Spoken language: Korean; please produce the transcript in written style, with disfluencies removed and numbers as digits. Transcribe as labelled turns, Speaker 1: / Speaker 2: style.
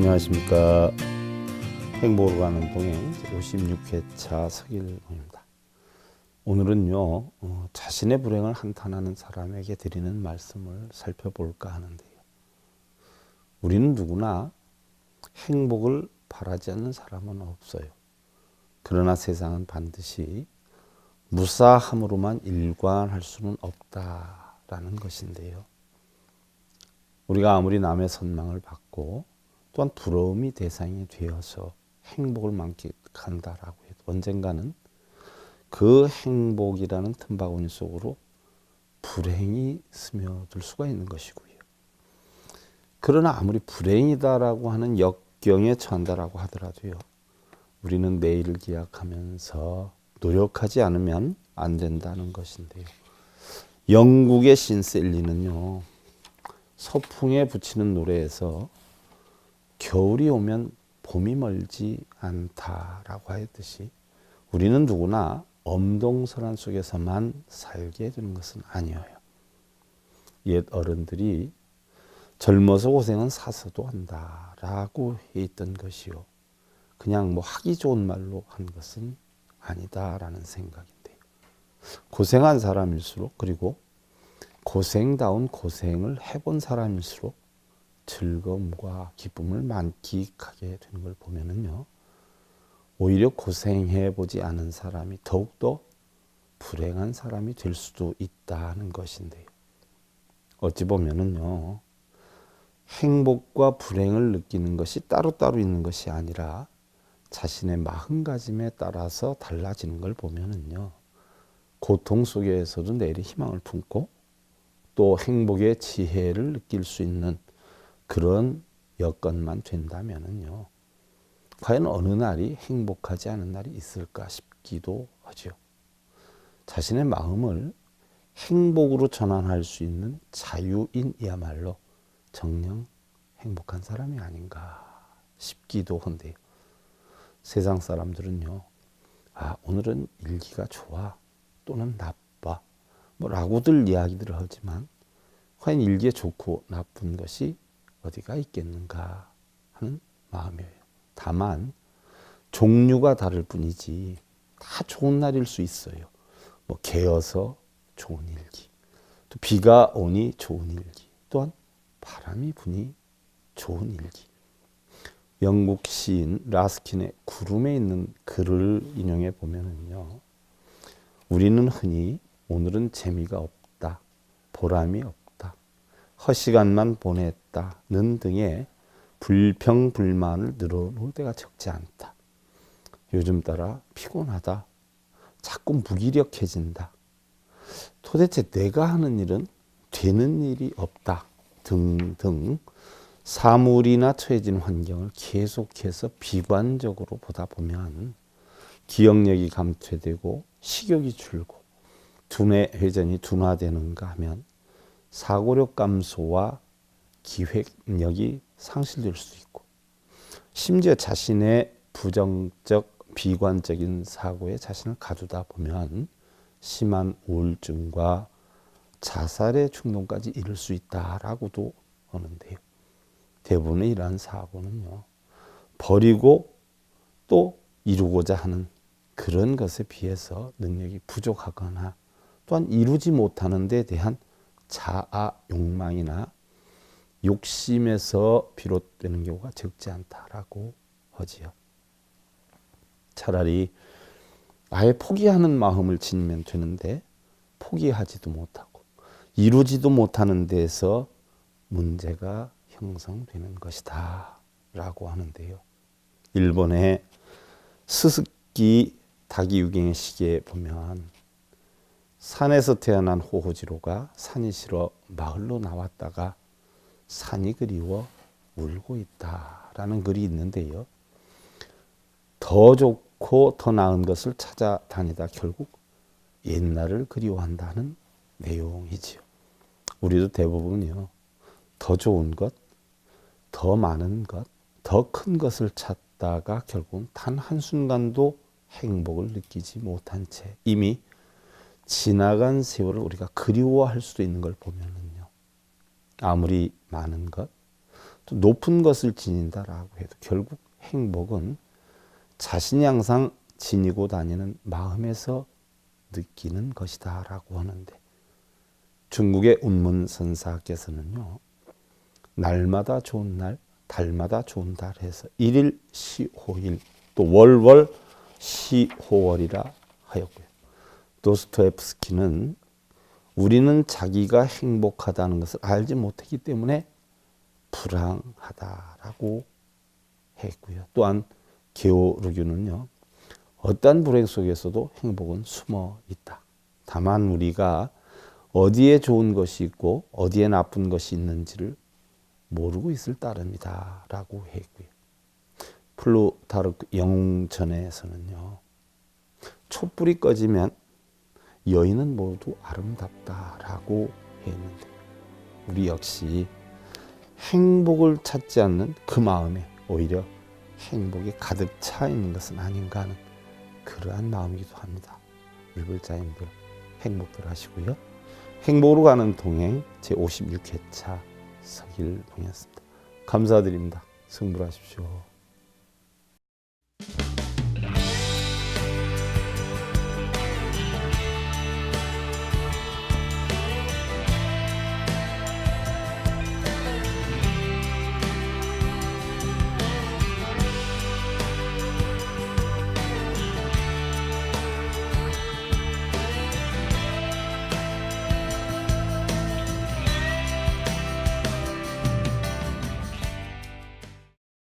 Speaker 1: 안녕하십니까. 행복으로 가는 동행 56회차 서길봉입니다. 오늘은요 자신의 불행을 한탄하는 사람에게 드리는 말씀을 살펴볼까 하는데요. 우리는 누구나 행복을 바라지 않는 사람은 없어요. 그러나 세상은 반드시 무사함으로만 일관할 수는 없다라는 것인데요. 우리가 아무리 남의 선망을 받고 또한 부러움이 대상이 되어서 행복을 만끽한다라고 해도 언젠가는 그 행복이라는 틈바구니 속으로 불행이 스며들 수가 있는 것이고요. 그러나 아무리 불행이다라고 하는 역경에 처한다라고 하더라도요. 우리는 내일을 기약하면서 노력하지 않으면 안 된다는 것인데요. 영국의 신셀리는요. 서풍에 붙이는 노래에서 겨울이 오면 봄이 멀지 않다라고 하였듯이 우리는 누구나 엄동설한 속에서만 살게 되는 것은 아니에요. 옛 어른들이 젊어서 고생은 사서도 한다라고 했던 것이요. 그냥 하기 좋은 말로 한 것은 아니다라는 생각인데요. 고생한 사람일수록 그리고 고생다운 고생을 해본 사람일수록 즐거움과 기쁨을 만끽하게 되는 걸 보면은요. 오히려 고생해 보지 않은 사람이 더욱더 불행한 사람이 될 수도 있다는 것인데요. 어찌 보면은요. 행복과 불행을 느끼는 것이 따로따로 있는 것이 아니라 자신의 마음가짐에 따라서 달라지는 걸 보면은요. 고통 속에서도 내일의 희망을 품고 또 행복의 지혜를 느낄 수 있는 그런 여건만 된다면은요. 과연 어느 날이 행복하지 않은 날이 있을까 싶기도 하죠. 자신의 마음을 행복으로 전환할 수 있는 자유인이야말로 정녕 행복한 사람이 아닌가 싶기도 한데요. 세상 사람들은요. 오늘은 일기가 좋아 또는 나빠 라고들 이야기들을 하지만 과연 일기에 좋고 나쁜 것이 어디가 있겠는가 하는 마음이에요. 다만 종류가 다를 뿐이지 다 좋은 날일 수 있어요. 개어서 좋은 일기, 또 비가 오니 좋은 일기, 또한 바람이 부니 좋은 일기. 영국 시인 라스킨의 구름에 있는 글을 인용해 보면은요. 우리는 흔히 오늘은 재미가 없다, 보람이 없다, 허시간만 보냈다는 등의 불평불만을 늘어놓을 때가 적지 않다. 요즘 따라 피곤하다. 자꾸 무기력해진다. 도대체 내가 하는 일은 되는 일이 없다. 등등 사물이나 처해진 환경을 계속해서 비관적으로 보다 보면 기억력이 감퇴되고 식욕이 줄고 두뇌 회전이 둔화되는가 하면 사고력 감소와 기획력이 상실될 수도 있고 심지어 자신의 부정적 비관적인 사고에 자신을 가두다 보면 심한 우울증과 자살의 충동까지 이를 수 있다라고도 하는데요. 대부분의 이러한 사고는요. 버리고 또 이루고자 하는 그런 것에 비해서 능력이 부족하거나 또한 이루지 못하는 데 대한 자아 욕망이나 욕심에서 비롯되는 경우가 적지 않다라고 하지요. 차라리 아예 포기하는 마음을 지니면 되는데 포기하지도 못하고 이루지도 못하는 데에서 문제가 형성되는 것이다 라고 하는데요. 일본의 스스키 다기유갱의 시계에 보면 산에서 태어난 호호지로가 산이 싫어 마을로 나왔다가 산이 그리워 울고 있다라는 글이 있는데요. 더 좋고 더 나은 것을 찾아다니다 결국 옛날을 그리워한다는 내용이지요. 우리도 대부분요. 더 좋은 것, 더 많은 것, 더 큰 것을 찾다가 결국은 단 한순간도 행복을 느끼지 못한 채 이미 지나간 세월을 우리가 그리워할 수도 있는 걸 보면은요. 아무리 많은 것, 또 높은 것을 지닌다라고 해도 결국 행복은 자신이 항상 지니고 다니는 마음에서 느끼는 것이다라고 하는데, 중국의 운문선사께서는요, 날마다 좋은 날, 달마다 좋은 달 해서 일일 시호일, 또 월월 시호월이라 하였고요. 도스토옙스키는 우리는 자기가 행복하다는 것을 알지 못했기 때문에 불행하다라고 했고요. 또한 게오르기는요, 어떠한 불행 속에서도 행복은 숨어 있다. 다만 우리가 어디에 좋은 것이 있고 어디에 나쁜 것이 있는지를 모르고 있을 따름이다 라고 했고요. 플루타르크 영웅전에서는요, 촛불이 꺼지면 여인은 모두 아름답다라고 했는데, 우리 역시 행복을 찾지 않는 그 마음에 오히려 행복이 가득 차 있는 것은 아닌가 하는 그러한 마음이기도 합니다. 우리 불자님들 행복들 하시고요. 행복으로 가는 동행 제56회차 서길봉이었습니다. 감사드립니다. 승불하십시오.